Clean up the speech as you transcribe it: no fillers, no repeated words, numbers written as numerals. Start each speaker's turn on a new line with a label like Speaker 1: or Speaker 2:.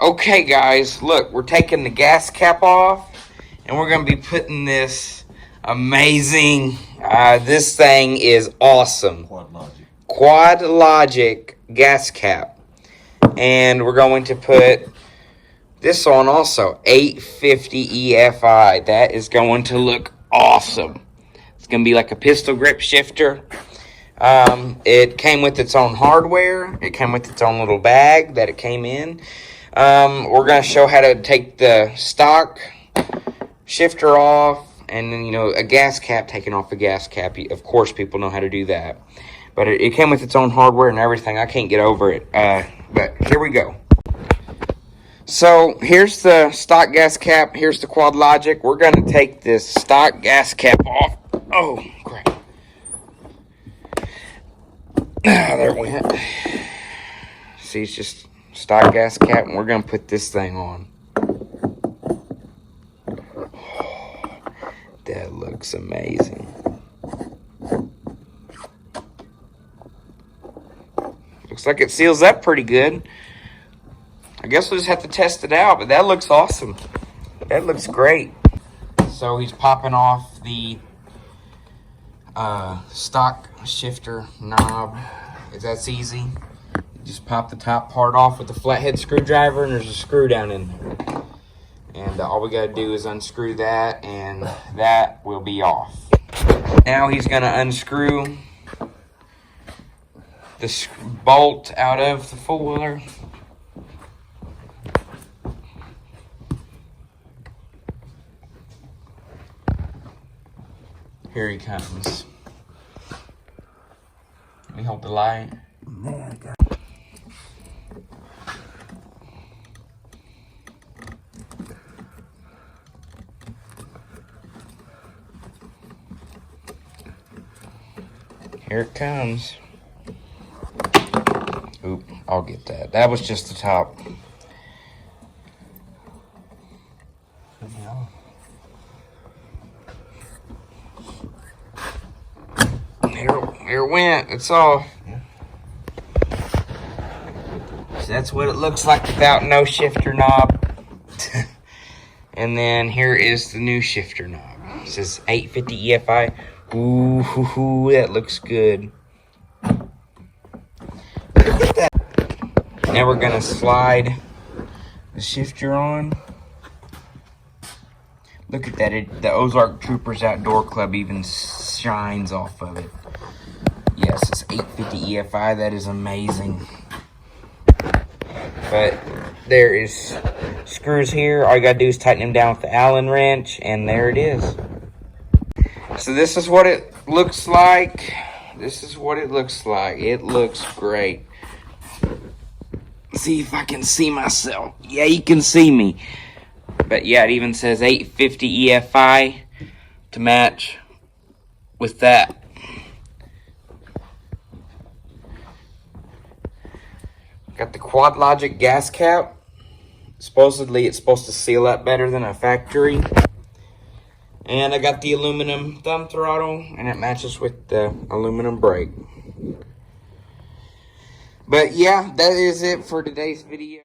Speaker 1: Okay guys, look, we're taking the gas cap off and we're going to be putting this amazing, this thing is awesome. Quad Logic gas cap. And we're going to put this on also, 850 EFI. That is going to look awesome. It's going to be like a pistol grip shifter. It came with its own hardware. It came with its own little bag that it came in. We're going to show how to take the stock shifter off, and then, you know, a gas cap, taking off a gas cap. Of course, people know how to do that. But it came with its own hardware and everything. I can't get over it. But here we go. So here's the stock gas cap. Here's the Quad Logic. We're going to take this stock gas cap off. Oh, crap. There it went. See, it's just stock gas cap, and we're going to put this thing on. That looks amazing. Looks like it seals up pretty good. I guess we'll just have to test it out, but that looks awesome. That looks great. So he's popping off the stock shifter knob. That's easy. You just pop the top part off with the flathead screwdriver, and there's a screw down in there. And all we gotta do is unscrew that, and that will be off. Now he's gonna unscrew the bolt out of the four-wheeler. Here he comes. Let me hold the light. Man, I got it. Here it comes. Oop, I'll get that. That was just the top. Here it went. It's off. So that's what it looks like without no shifter knob. And then here is the new shifter knob. It says 850 EFI. Ooh, that looks good. Look at that. Now we're gonna slide the shifter on. Look at that. The Ozark Troopers Outdoor Club even shines off of it. Yes, it's 850 EFI. That is amazing. But there is screws here. All you gotta do is tighten them down with the Allen wrench, and there it is. So this is what it looks like. This is what it looks like. It looks great. See if I can see myself. Yeah, you can see me. But yeah, it even says 850 EFI to match with that. Got the Quad Logic gas cap. Supposedly it's supposed to seal up better than a factory. And I got the aluminum thumb throttle, and it matches with the aluminum brake. But yeah, that is it for today's video.